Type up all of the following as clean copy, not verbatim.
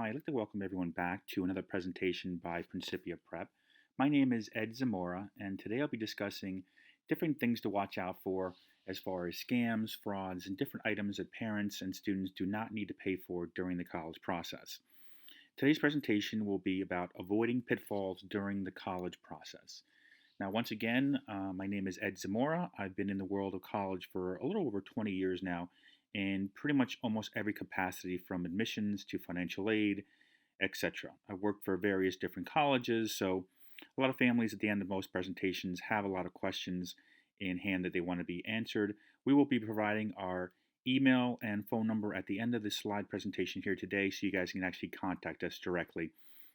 Hi, I'd like to welcome everyone back to another presentation by Principia Prep. My name is Ed Zamora, and today I'll be discussing different things to watch out for as far as scams, frauds, and different items that parents and students do not need to pay for during the college process. Today's presentation will be about avoiding pitfalls during the college process. Now, once again, my name is Ed Zamora. I've been in the world of college for a little over 20 years now, in pretty much almost every capacity from admissions to financial aid, etc. I've worked for various different colleges, so a lot of families at the end of most presentations have a lot of questions in hand that they want to be answered. We will be providing our email and phone number at the end of this slide presentation here today so you guys can actually contact us directly.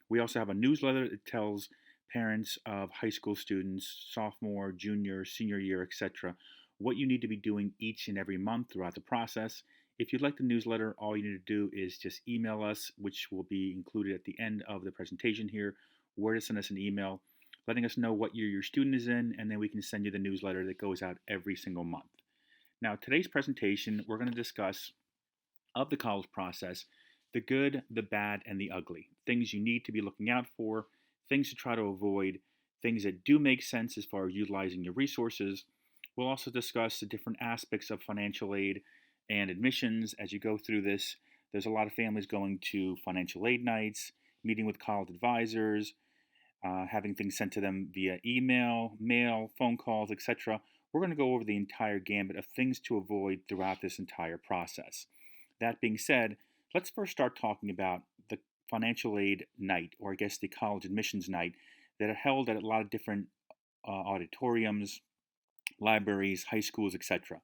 We also have a newsletter that tells parents of high school students, sophomore, junior, senior year, etc., what you need to be doing each and every month throughout the process. If you'd like the newsletter, all you need to do is just email us, which will be included at the end of the presentation here, where to send us an email, letting us know what year your student is in, and then we can send you the newsletter that goes out every single month. Now, today's presentation, we're going to discuss of the college process, the good, the bad, and the ugly. Things you need to be looking out for, things to try to avoid, things that do make sense as far as utilizing your resources. We'll also discuss the different aspects of financial aid and admissions as you go through this. There's a lot of families going to financial aid nights, meeting with college advisors, having things sent to them via email, mail, phone calls, etc. We're going to go over the entire gambit of things to avoid throughout this entire process. That being said, let's first start talking about the financial aid night, or I guess the college admissions night, that are held at a lot of different auditoriums, libraries, high schools, etc.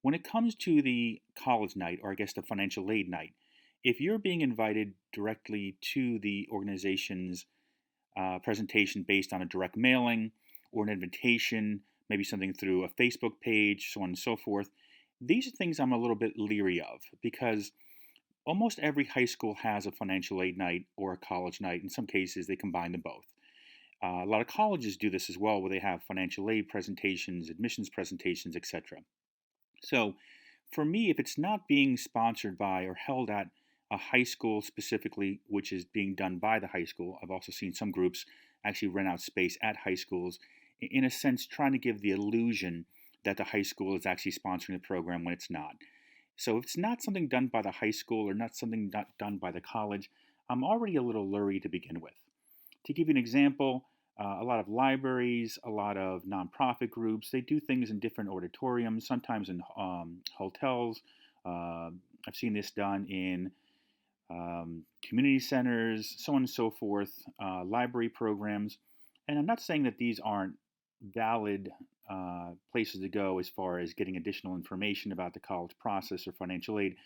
When it comes to the college night, or I guess the financial aid night, if you're being invited directly to the organization's presentation based on a direct mailing or an invitation, maybe something through a Facebook page, so on and so forth, these are things I'm a little bit leery of because almost every high school has a financial aid night or a college night. In some cases, they combine them both. A lot of colleges do this as well, where they have financial aid presentations, admissions presentations, etc. So, for me, if it's not being sponsored by or held at a high school specifically, which is being done by the high school, I've also seen some groups actually rent out space at high schools, in a sense, trying to give the illusion that the high school is actually sponsoring the program when it's not. So, if it's not something done by the high school or not something done by the college, I'm already a little leery to begin with. To give you an example, a lot of libraries, a lot of nonprofit groups, they do things in different auditoriums, sometimes in hotels. I've seen this done in community centers, so on and so forth, library programs. And I'm not saying that these aren't valid places to go as far as getting additional information about the college process or financial aid,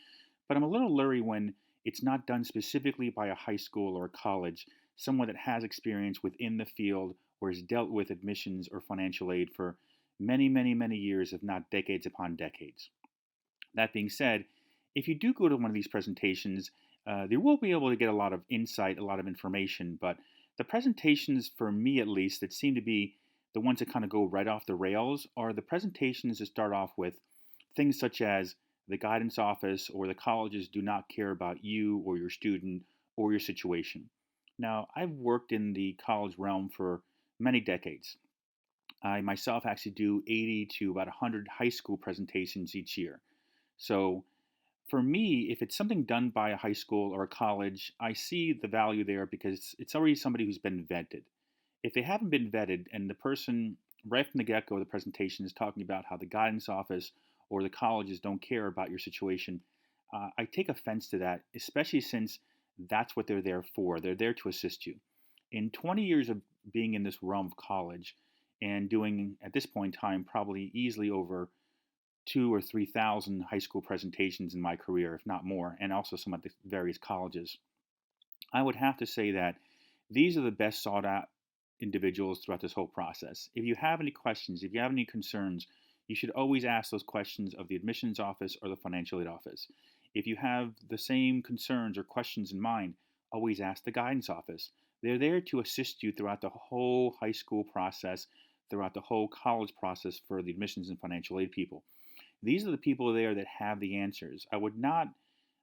but I'm a little leery when it's not done specifically by a high school or a college, someone that has experience within the field or has dealt with admissions or financial aid for many, many, many years, if not decades upon decades. That being said, if you do go to one of these presentations, you will be able to get a lot of insight, a lot of information, but the presentations, for me at least, that seem to be the ones that kind of go right off the rails are the presentations that start off with things such as the guidance office or the colleges do not care about you or your student or your situation. Now, I've worked in the college realm for many decades. I myself actually do 80 to about 100 high school presentations each year. So, for me, if it's something done by a high school or a college, I see the value there because it's already somebody who's been vetted. If they haven't been vetted and the person right from the get-go of the presentation is talking about how the guidance office or the colleges don't care about your situation, I take offense to that, especially since that's what they're there for. They're there to assist you. In 20 years of being in this realm of college and doing, at this point in time, probably easily over 2 or 3 thousand high school presentations in my career, if not more, and also some at the various colleges, I would have to say that these are the best sought out individuals throughout this whole process. If you have any questions, if you have any concerns, you should always ask those questions of the admissions office or the financial aid office. If you have the same concerns or questions in mind, always ask the guidance office. They're there to assist you throughout the whole high school process, throughout the whole college process for the admissions and financial aid people. These are the people there that have the answers. I would not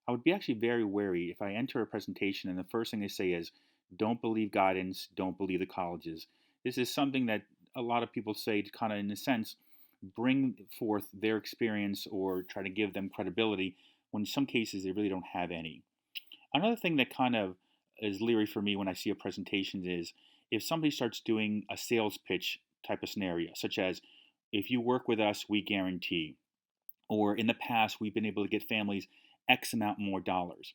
I would be actually very wary if I enter a presentation and the first thing they say is, don't believe guidance, don't believe the colleges. This is something that a lot of people say to kind of, in a sense, bring forth their experience or try to give them credibility when in some cases they really don't have any. Another thing that kind of is leery for me when I see a presentation is if somebody starts doing a sales pitch type of scenario, such as, if you work with us, we guarantee, or in the past, we've been able to get families X amount more dollars.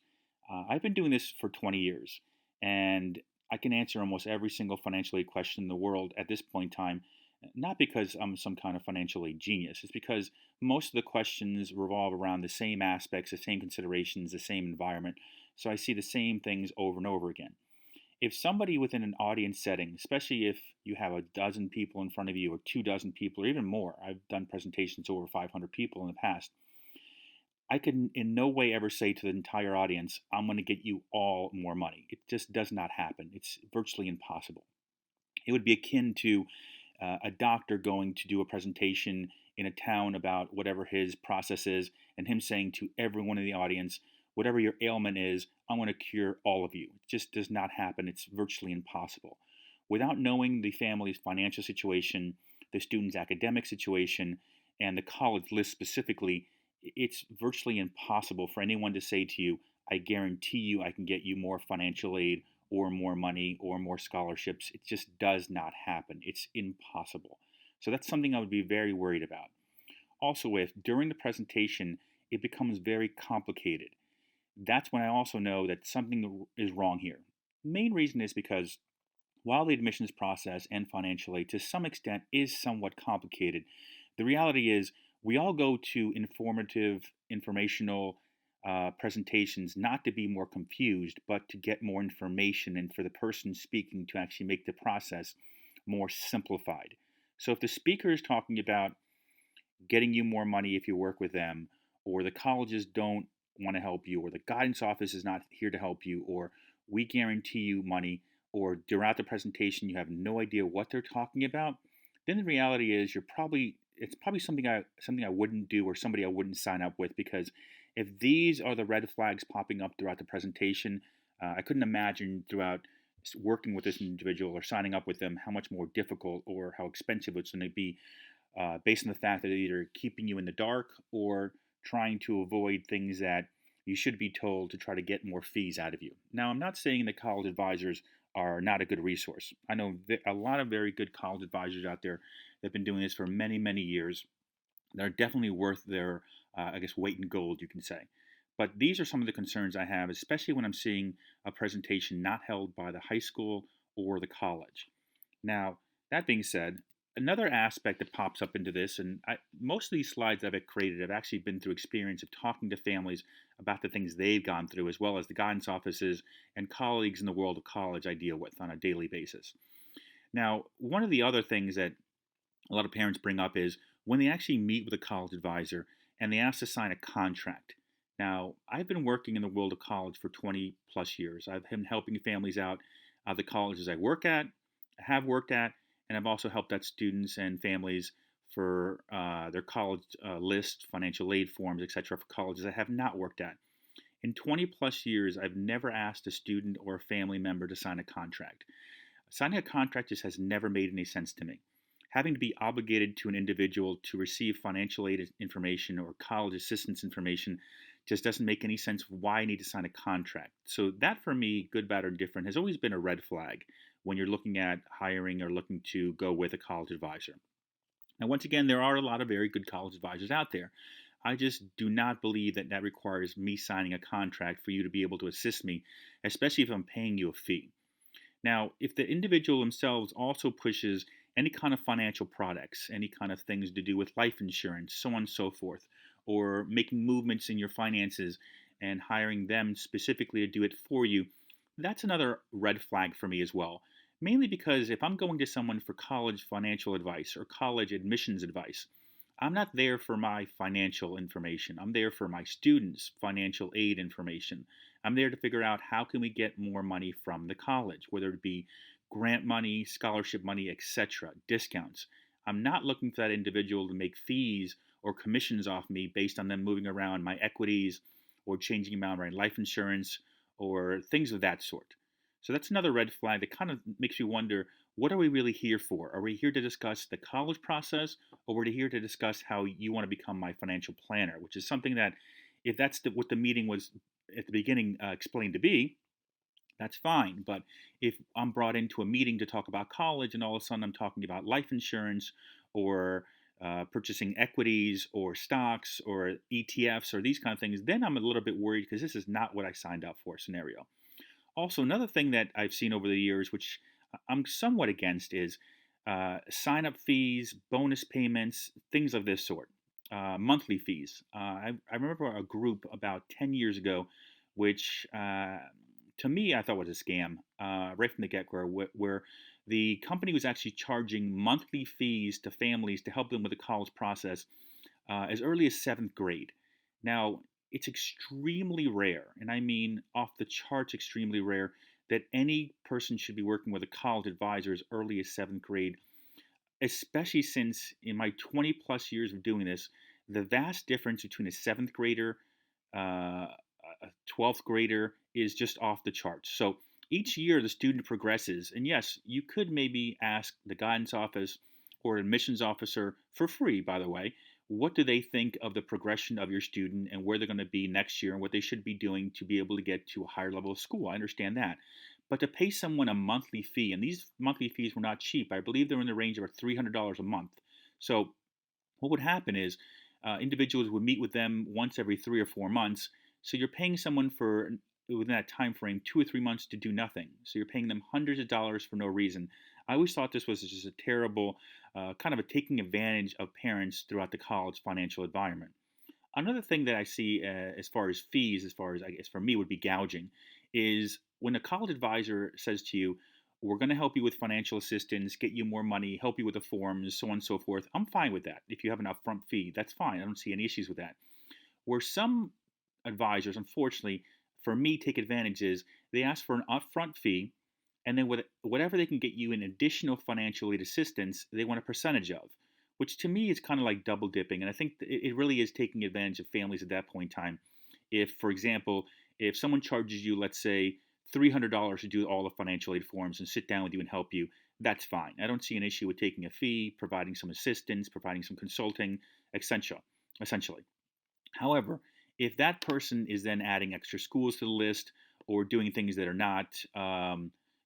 I've been doing this for 20 years, and I can answer almost every single financial aid question in the world at this point in time, not because I'm some kind of financial aid genius. It's because most of the questions revolve around the same aspects, the same considerations, the same environment. So I see the same things over and over again. If somebody within an audience setting, especially if you have a dozen people in front of you or 2 dozen people or even more, I've done presentations to over 500 people in the past, I can in no way ever say to the entire audience, I'm going to get you all more money. It just does not happen. It's virtually impossible. It would be akin to a doctor going to do a presentation in a town about whatever his process is, and him saying to everyone in the audience, whatever your ailment is, I'm going to cure all of you. It just does not happen. It's virtually impossible. Without knowing the family's financial situation, the student's academic situation, and the college list specifically, it's virtually impossible for anyone to say to you, I guarantee you I can get you more financial aid or more money or more scholarships. It just does not happen. It's impossible. So that's something I would be very worried about. Also, if during the presentation it becomes very complicated, that's when I also know that something is wrong here. The main reason is because while the admissions process and financial aid to some extent is somewhat complicated, the reality is we all go to informative, informational presentations not to be more confused, but to get more information and for the person speaking to actually make the process more simplified. So if the speaker is talking about getting you more money if you work with them, or the colleges don't want to help you, or the guidance office is not here to help you, or we guarantee you money, or throughout the presentation you have no idea what they're talking about, then the reality is it's probably something I wouldn't do or somebody I wouldn't sign up with, because if these are the red flags popping up throughout the presentation, I couldn't imagine throughout working with this individual or signing up with them how much more difficult or how expensive it's going to be, based on the fact that they're either keeping you in the dark or trying to avoid things that you should be told to try to get more fees out of you. Now, I'm not saying that college advisors are not a good resource. I know a lot of very good college advisors out there that have been doing this for many, many years. They're definitely worth their, weight in gold, you can say. But these are some of the concerns I have, especially when I'm seeing a presentation not held by the high school or the college. Now, that being said, another aspect that pops up into this, and most of these slides I've created have actually been through experience of talking to families about the things they've gone through, as well as the guidance offices and colleagues in the world of college I deal with on a daily basis. Now, one of the other things that a lot of parents bring up is when they actually meet with a college advisor and they ask to sign a contract. Now, I've been working in the world of college for 20 plus years. I've been helping families out at the colleges I work at, have worked at, and I've also helped out students and families for their college list, financial aid forms, etc., for colleges I have not worked at. In 20 plus years, I've never asked a student or a family member to sign a contract. Signing a contract just has never made any sense to me. Having to be obligated to an individual to receive financial aid information or college assistance information just doesn't make any sense why I need to sign a contract. So that for me, good, bad, or different, has always been a red flag when you're looking at hiring or looking to go with a college advisor. Now, once again, there are a lot of very good college advisors out there. I just do not believe that that requires me signing a contract for you to be able to assist me, especially if I'm paying you a fee. Now, if the individual themselves also pushes any kind of financial products, any kind of things to do with life insurance, so on and so forth, or making movements in your finances and hiring them specifically to do it for you, that's another red flag for me as well. Mainly because if I'm going to someone for college financial advice or college admissions advice, I'm not there for my financial information. I'm there for my students' financial aid information. I'm there to figure out how can we get more money from the college, whether it be grant money, scholarship money, etc., discounts. I'm not looking for that individual to make fees or commissions off me based on them moving around my equities, or changing amount right life insurance or things of that sort. So that's another red flag that kind of makes me wonder, what are we really here for? Are we here to discuss the college process, or we're here to discuss how you want to become my financial planner, which is something that, if that's what the meeting was at the beginning explained to be, that's fine. But if I'm brought into a meeting to talk about college and all of a sudden I'm talking about life insurance or purchasing equities or stocks or ETFs or these kind of things, then I'm a little bit worried because this is not what I signed up for scenario. Also, another thing that I've seen over the years, which I'm somewhat against, is sign up fees, bonus payments, things of this sort, monthly fees. I remember a group about 10 years ago, which to me I thought was a scam right from the get go, where the company was actually charging monthly fees to families to help them with the college process as early as seventh grade. Now, it's extremely rare, and I mean off the charts extremely rare, that any person should be working with a college advisor as early as seventh grade, especially since in my 20 plus years of doing this, the vast difference between a seventh grader, a 12th grader is just off the charts. So each year the student progresses, and yes, you could maybe ask the guidance office or admissions officer for free, by the way, what do they think of the progression of your student and where they're going to be next year and what they should be doing to be able to get to a higher level of school. I understand that. But to pay someone a monthly fee, and these monthly fees were not cheap, I believe they're in the range of $300 a month. So what would happen is individuals would meet with them once every 3 or 4 months. So you're paying someone for within that time frame 2 or 3 months to do nothing. So you're paying them hundreds of dollars for no reason. I always thought this was just a terrible kind of a taking advantage of parents throughout the college financial environment. Another thing that I see as far as fees, as far as I guess for me would be gouging, is when a college advisor says to you, "We're going to help you with financial assistance, get you more money, help you with the forms, so on and so forth." I'm fine with that. If you have an upfront fee, that's fine. I don't see any issues with that. Where some advisors, unfortunately, for me, take advantage is they ask for an upfront fee, and then with whatever they can get you in additional financial aid assistance, they want a percentage of, which to me is kind of like double dipping. And I think it really is taking advantage of families at that point in time. If, for example, if someone charges you, let's say, $300 to do all the financial aid forms and sit down with you and help you, that's fine. I don't see an issue with taking a fee, providing some assistance, providing some consulting, etc. Essentially. However, if that person is then adding extra schools to the list or doing things that are not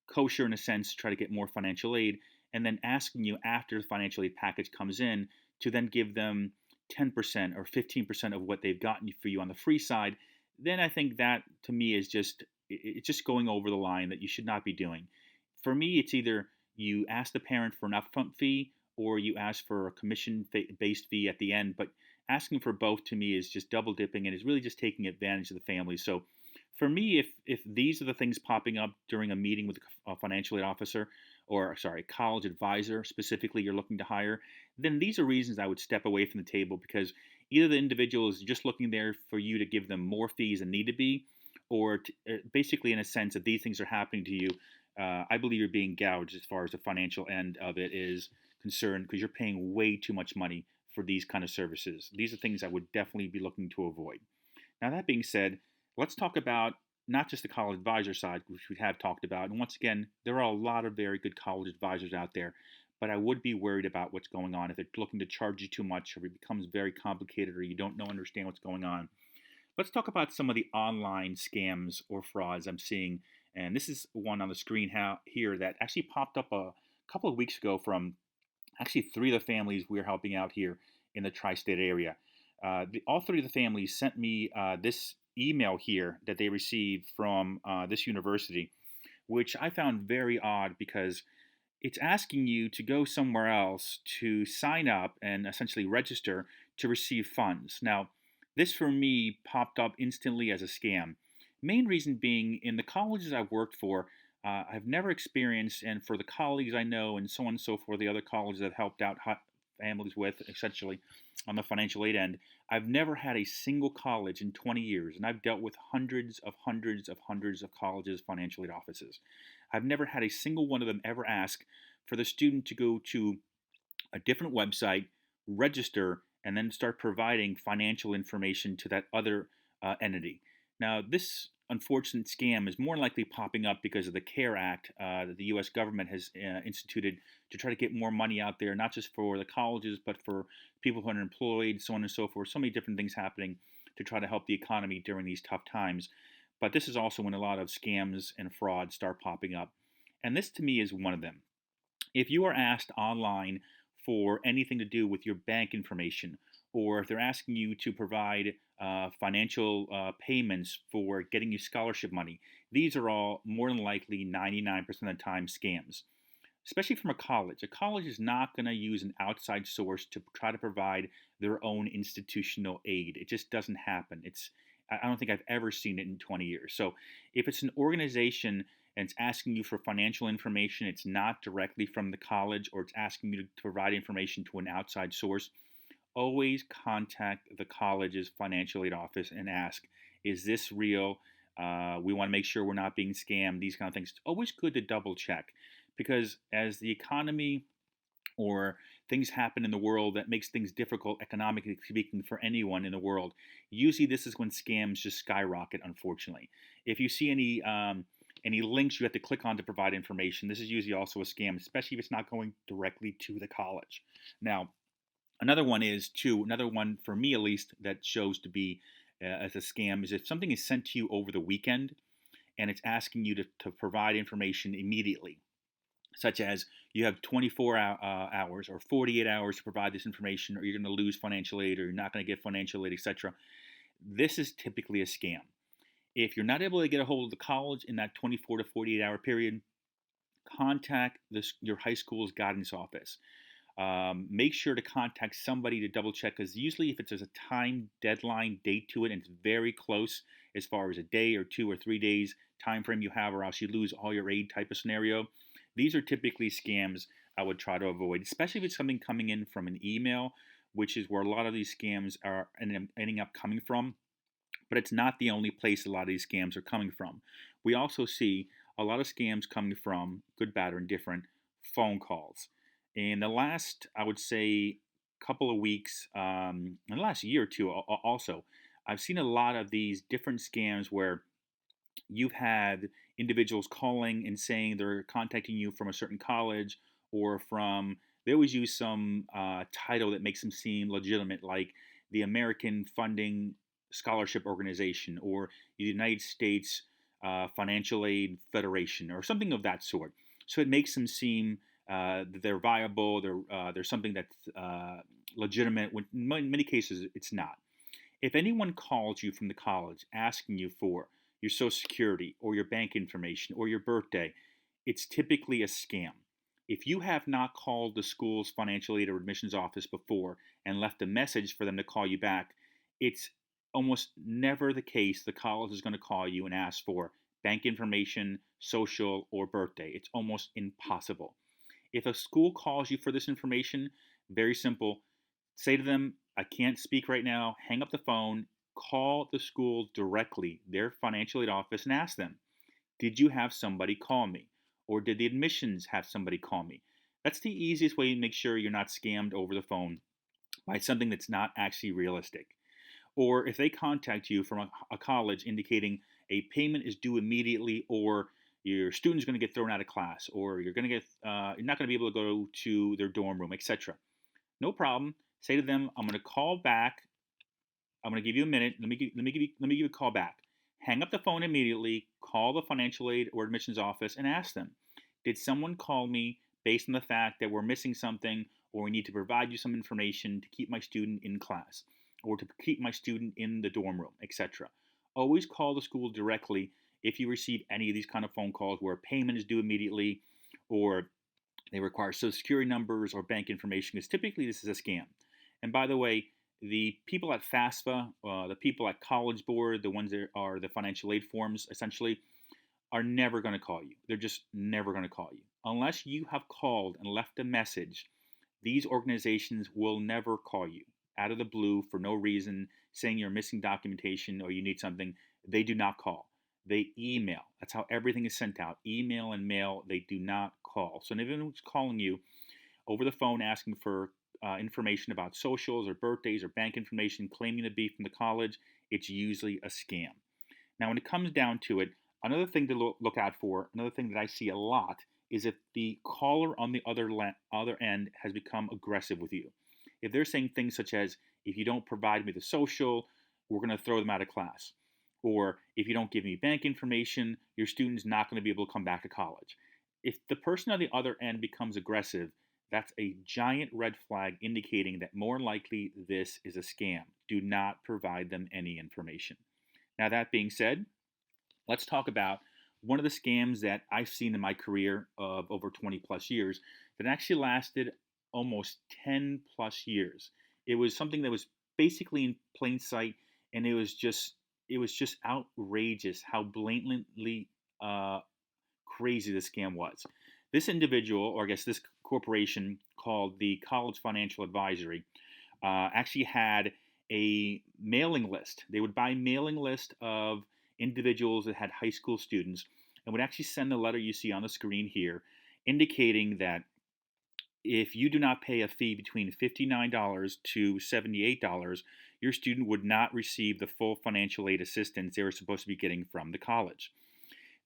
kosher in a sense to try to get more financial aid, and then asking you after the financial aid package comes in to then give them 10% or 15% of what they've gotten for you on the free side, then I think that to me is it's just going over the line that you should not be doing. For me, it's either you ask the parent for an upfront fee or you ask for a commission based fee at the end, but asking for both to me is just double dipping and is really just taking advantage of the family. So for me, if these are the things popping up during a meeting with a financial aid officer or sorry, college advisor specifically you're looking to hire, then these are reasons I would step away from the table because either the individual is just looking there for you to give them more fees than need to be, or basically in a sense that these things are happening to you. I believe you're being gouged as far as the financial end of it is concerned because you're paying way too much money for these kind of services. These are things I would definitely be looking to avoid. Now, that being said, let's talk about not just the college advisor side, which we have talked about. And once again, there are a lot of very good college advisors out there, but I would be worried about what's going on if they're looking to charge you too much or it becomes very complicated or you don't know understand what's going on. Let's talk about some of the online scams or frauds I'm seeing. And this is one on the screen here that actually popped up a couple of weeks ago from actually three of the families we're helping out here in the tri-state area. All three of the families sent me this email here that they received from this university, which I found very odd because it's asking you to go somewhere else to sign up and essentially register to receive funds. Now, this for me popped up instantly as a scam. Main reason being, in the colleges I've worked for, I've never experienced, and for the colleagues I know, and so on and so forth, the other colleges I've helped out families with, essentially on the financial aid end, I've never had a single college in 20 years, and I've dealt with hundreds of colleges' financial aid offices. I've never had a single one of them ever ask for the student to go to a different website, register, and then start providing financial information to that other entity. Now, this unfortunate scam is more likely popping up because of the CARE Act that the U.S. government has instituted to try to get more money out there, not just for the colleges, but for people who are unemployed, so on and so forth. So many different things happening to try to help the economy during these tough times. But this is also when a lot of scams and frauds start popping up. And this to me is one of them. If you are asked online for anything to do with your bank information, or if they're asking you to provide financial payments for getting you scholarship money, these are all more than likely 99% of the time scams, especially from a college. A college is not going to use an outside source to try to provide their own institutional aid. It just doesn't happen. I don't think I've ever seen it in 20 years. So if it's an organization and it's asking you for financial information, it's not directly from the college, or it's asking you to provide information to an outside source, always contact the college's financial aid office and ask, is this real? We want to make sure we're not being scammed, these kind of things. It's always good to double check, because as the economy or things happen in the world that makes things difficult economically speaking for anyone in the world, usually this is when scams just skyrocket, unfortunately. If you see any links you have to click on to provide information, this is usually also a scam, especially if it's not going directly to the college. Now, another one for me at least that shows to be as a scam is if something is sent to you over the weekend and it's asking you to provide information immediately, such as you have 24 hours or 48 hours to provide this information, or you're going to lose financial aid, or you're not going to get financial aid, etc. This is typically a scam. If you're not able to get a hold of the college in that 24 to 48-hour period, contact your high school's guidance office. Make sure to contact somebody to double check, because usually if there's a time deadline date to it and it's very close as far as a day or 2 or 3 days time frame you have, or else you lose all your aid type of scenario, these are typically scams I would try to avoid, especially if it's something coming in from an email, which is where a lot of these scams are ending up coming from. But it's not the only place a lot of these scams are coming from. We also see a lot of scams coming from, good, bad, or indifferent, phone calls. In the last, I would say, couple of weeks, in the last year or two also, I've seen a lot of these different scams where you've had individuals calling and saying they're contacting you from a certain college, or from, they always use some title that makes them seem legitimate, like the American Funding Scholarship Organization, or the United States Financial Aid Federation, or something of that sort. So it makes them seem that they're viable, they're something that's legitimate, when in many cases it's not. If anyone calls you from the college asking you for your social security or your bank information or your birthday, it's typically a scam. If you have not called the school's financial aid or admissions office before and left a message for them to call you back, it's almost never the case the college is going to call you and ask for bank information, social, or birthday. It's almost impossible. If a school calls you for this information, very simple. Say to them, I can't speak right now, hang up the phone, call the school directly, their financial aid office, and ask them, did you have somebody call me? Or did the admissions have somebody call me? That's the easiest way to make sure you're not scammed over the phone by something that's not actually realistic. Or if they contact you from a college indicating a payment is due immediately, or your student's going to get thrown out of class, or you're not going to be able to go to their dorm room, etc. No problem. Say to them, I'm going to call back. I'm going to give you a minute. Let me give you a call back. Hang up the phone immediately. Call the financial aid or admissions office and ask them, did someone call me based on the fact that we're missing something, or we need to provide you some information to keep my student in class, or to keep my student in the dorm room, etc. Always call the school directly if you receive any of these kind of phone calls where a payment is due immediately, or they require social security numbers or bank information, because typically this is a scam. And by the way, the people at FAFSA, the people at College Board, the ones that are the financial aid forms, essentially, are never going to call you. They're just never going to call you. Unless you have called and left a message, these organizations will never call you out of the blue for no reason, saying you're missing documentation or you need something. They do not call. They email. That's how everything is sent out. Email and mail, they do not call. So if anyone's calling you over the phone asking for information about socials or birthdays or bank information claiming to be from the college, it's usually a scam. Now, when it comes down to it, another thing to look out for, another thing that I see a lot, is if the caller on the other end has become aggressive with you. If they're saying things such as, if you don't provide me the social, we're going to throw them out of class. Or if you don't give me bank information, your student's not going to be able to come back to college. If the person on the other end becomes aggressive, that's a giant red flag indicating that more likely this is a scam. Do not provide them any information. Now, that being said, let's talk about one of the scams that I've seen in my career of over 20 plus years that actually lasted almost 10 plus years. It was something that was basically in plain sight, and it was just outrageous how blatantly crazy this scam was. This individual, or I guess this corporation called the College Financial Advisory, actually had a mailing list. They would buy a mailing list of individuals that had high school students and would actually send the letter you see on the screen here, indicating that if you do not pay a fee between $59 to $78, your student would not receive the full financial aid assistance they were supposed to be getting from the college.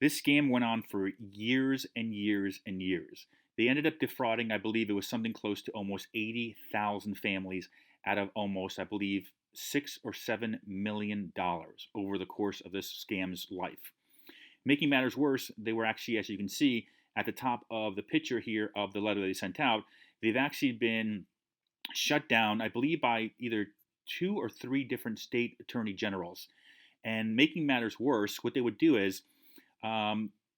This scam went on for years and years and years. They ended up defrauding, I believe it was something close to almost 80,000 families out of almost, I believe, $6 or $7 million over the course of this scam's life. Making matters worse, they were actually, as you can see, at the top of the picture here of the letter they sent out, they've actually been shut down, I believe, by either 2 or 3 different state attorney generals. And making matters worse, what they would do is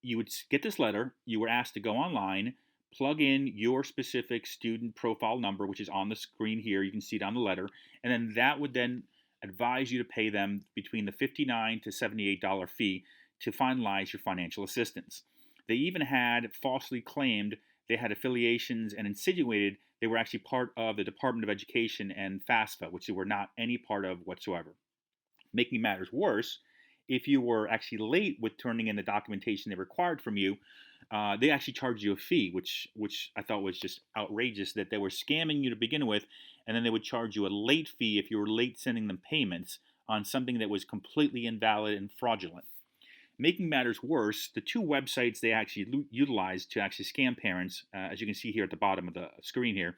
you would get this letter, you were asked to go online, plug in your specific student profile number, which is on the screen here, you can see it on the letter, and then that would then advise you to pay them between the $59 to $78 fee to finalize your financial assistance. They even had falsely claimed they had affiliations and insinuated they were actually part of the Department of Education and FAFSA, which they were not any part of whatsoever. Making matters worse, if you were actually late with turning in the documentation they required from you, they actually charged you a fee, which I thought was just outrageous that they were scamming you to begin with, and then they would charge you a late fee if you were late sending them payments on something that was completely invalid and fraudulent. Making matters worse, the 2 websites they actually utilized to actually scam parents, as you can see here at the bottom of the screen here,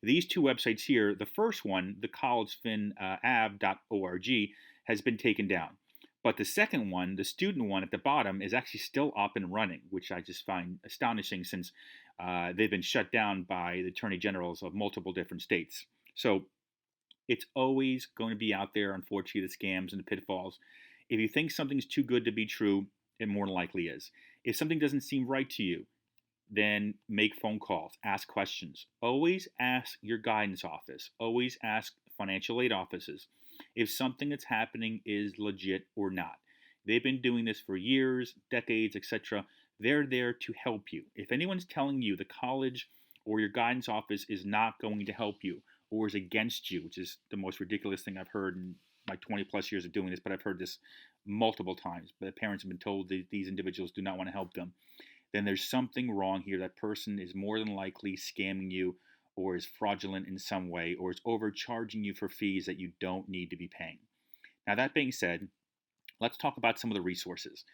these 2 websites here, the first one, the collegefinav.org, has been taken down. But the second one, the student one at the bottom, is actually still up and running, which I just find astonishing since they've been shut down by the attorney generals of multiple different states. So it's always going to be out there, unfortunately, the scams and the pitfalls. If you think something's too good to be true, it more than likely is. If something doesn't seem right to you, then make phone calls, ask questions. Always ask your guidance office. Always ask financial aid offices if something that's happening is legit or not. They've been doing this for years, decades, etc. They're there to help you. If anyone's telling you the college or your guidance office is not going to help you or is against you, which is the most ridiculous thing I've heard in my 20 plus years of doing this, but I've heard this multiple times. But parents have been told that these individuals do not want to help them. Then there's something wrong here. That person is more than likely scamming you or is fraudulent in some way or is overcharging you for fees that you don't need to be paying. Now, that being said, let's talk about some of the resources.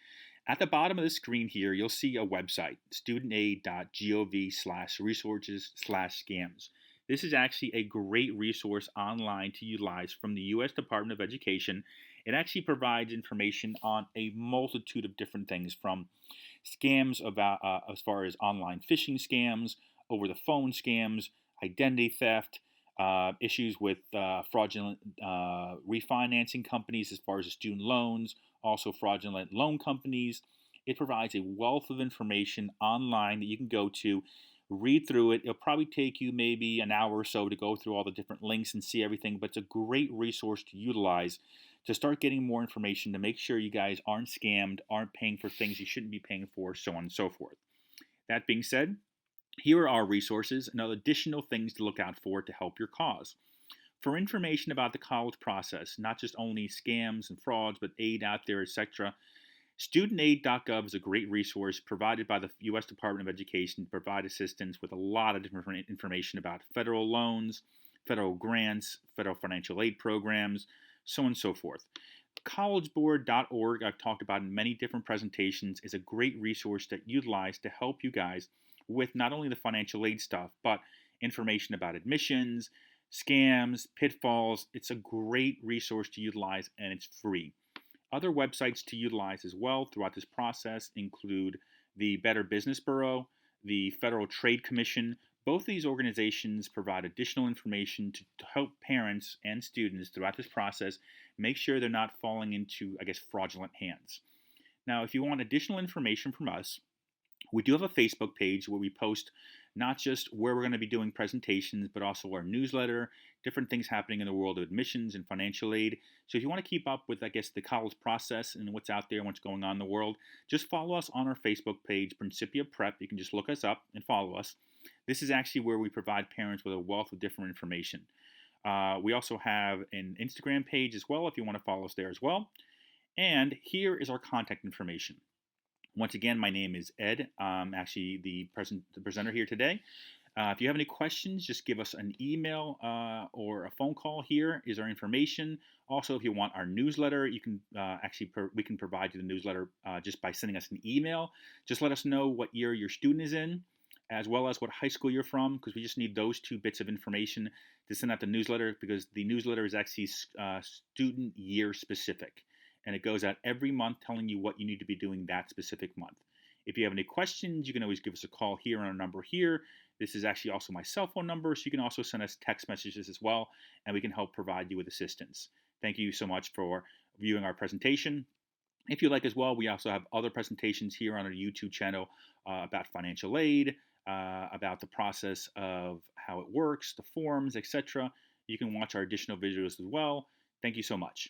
At the bottom of the screen here, you'll see a website, studentaid.gov/resources/scams. This is actually a great resource online to utilize from the U.S. Department of Education. It actually provides information on a multitude of different things, from scams about as far as online phishing scams, over the phone scams, identity theft, issues with fraudulent refinancing companies as far as the student loans, also fraudulent loan companies. It provides a wealth of information online that you can go to, read through it. It'll probably take you maybe an hour or so to go through all the different links and see everything, but it's a great resource to utilize to start getting more information to make sure you guys aren't scammed, aren't paying for things you shouldn't be paying for, so on and so forth. That being said, here are our resources and other additional things to look out for to help your cause. For information about the college process, not just only scams and frauds, but aid out there, etc., studentaid.gov is a great resource provided by the U.S. Department of Education to provide assistance with a lot of different information about federal loans, federal grants, federal financial aid programs, so on and so forth. Collegeboard.org, I've talked about in many different presentations, is a great resource that you utilize to help you guys with not only the financial aid stuff, but information about admissions, scams, pitfalls. It's a great resource to utilize and it's free. Other websites to utilize as well throughout this process include the Better Business Bureau, the Federal Trade Commission. Both these organizations provide additional information to help parents and students throughout this process make sure they're not falling into, fraudulent hands. Now, if you want additional information from us, we do have a Facebook page where we post not just where we're going to be doing presentations, but also our newsletter, different things happening in the world of admissions and financial aid. So if you want to keep up with, the college process and what's out there and what's going on in the world, just follow us on our Facebook page, Principia Prep. You can just look us up and follow us. This is actually where we provide parents with a wealth of different information. We also have an Instagram page as well if you want to follow us there as well. And here is our contact information. Once again, my name is Ed. I'm actually the presenter here today. If you have any questions, just give us an email or a phone call. Here is our information. Also, if you want our newsletter, you can we can provide you the newsletter just by sending us an email. Just let us know what year your student is in, as well as what high school you're from, because we just need those two bits of information to send out the newsletter, because the newsletter is actually student year specific. And it goes out every month telling you what you need to be doing that specific month. If you have any questions, you can always give us a call here on our number here. This is actually also my cell phone number, so you can also send us text messages as well, and we can help provide you with assistance. Thank you so much for viewing our presentation. If you like as well, we also have other presentations here on our YouTube channel about financial aid, about the process of how it works, the forms, etc. You can watch our additional videos as well. Thank you so much.